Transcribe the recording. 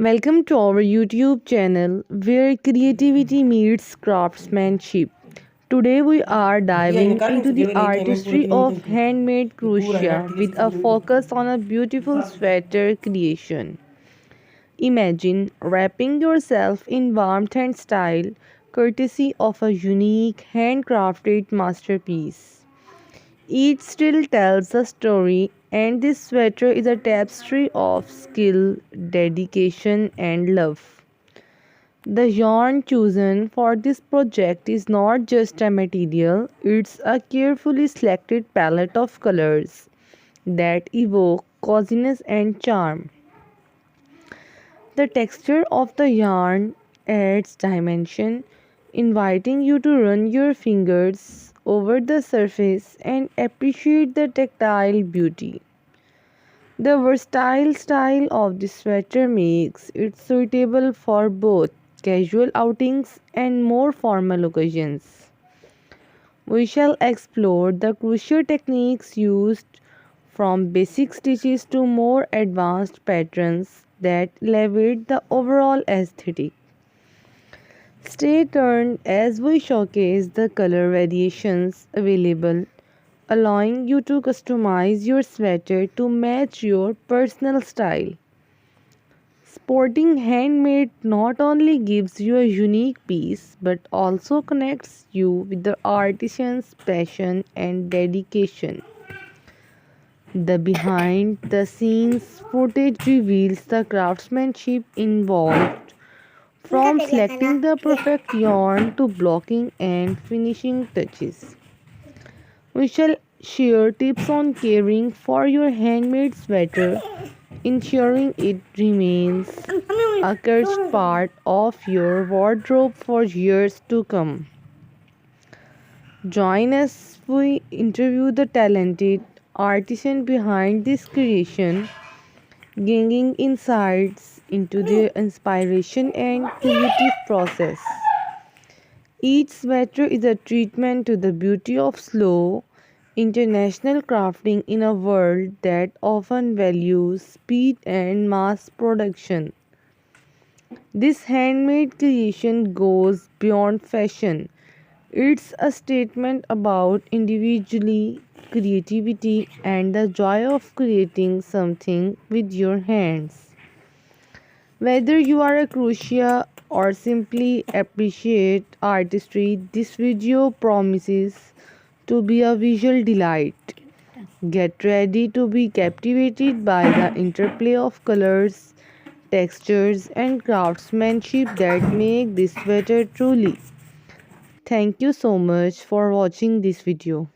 Welcome to our YouTube channel where creativity meets craftsmanship. Today we are diving into the artistry of handmade crochet with a focus on a beautiful sweater creation. Imagine wrapping yourself in warmth and style courtesy of a unique handcrafted masterpiece. Each still tells a story, and this sweater is a tapestry of skill, dedication, and love. The yarn chosen for this project is not just a material, it's a carefully selected palette of colors that evoke coziness and charm. The texture of the yarn adds dimension, inviting you to run your fingers over the surface and appreciate the tactile beauty. The versatile style of this sweater makes it suitable for both casual outings and more formal occasions. We shall explore the crochet techniques used, from basic stitches to more advanced patterns that elevate the overall aesthetic. Stay tuned as we showcase the color variations available, allowing you to customize your sweater to match your personal style. Sporting handmade not only gives you a unique piece but also connects you with the artisan's passion and dedication. The behind the scenes footage reveals the craftsmanship involved, from selecting the perfect yarn to blocking and finishing touches. We shall share tips on caring for your handmade sweater, ensuring it remains a cherished part of your wardrobe for years to come. Join us, we interview the talented artisan behind this creation, gaining insights into their inspiration and creative process. Each sweater is a treatment to the beauty of slow, international crafting in a world that often values speed and mass production. This handmade creation goes beyond fashion. It's a statement about individuality, creativity, and the joy of creating something with your hands. Whether you are a crochet or simply appreciate artistry, this video promises to be a visual delight. Get ready to be captivated by the interplay of colors, textures, and craftsmanship that make this sweater truly. Thank you so much for watching this video.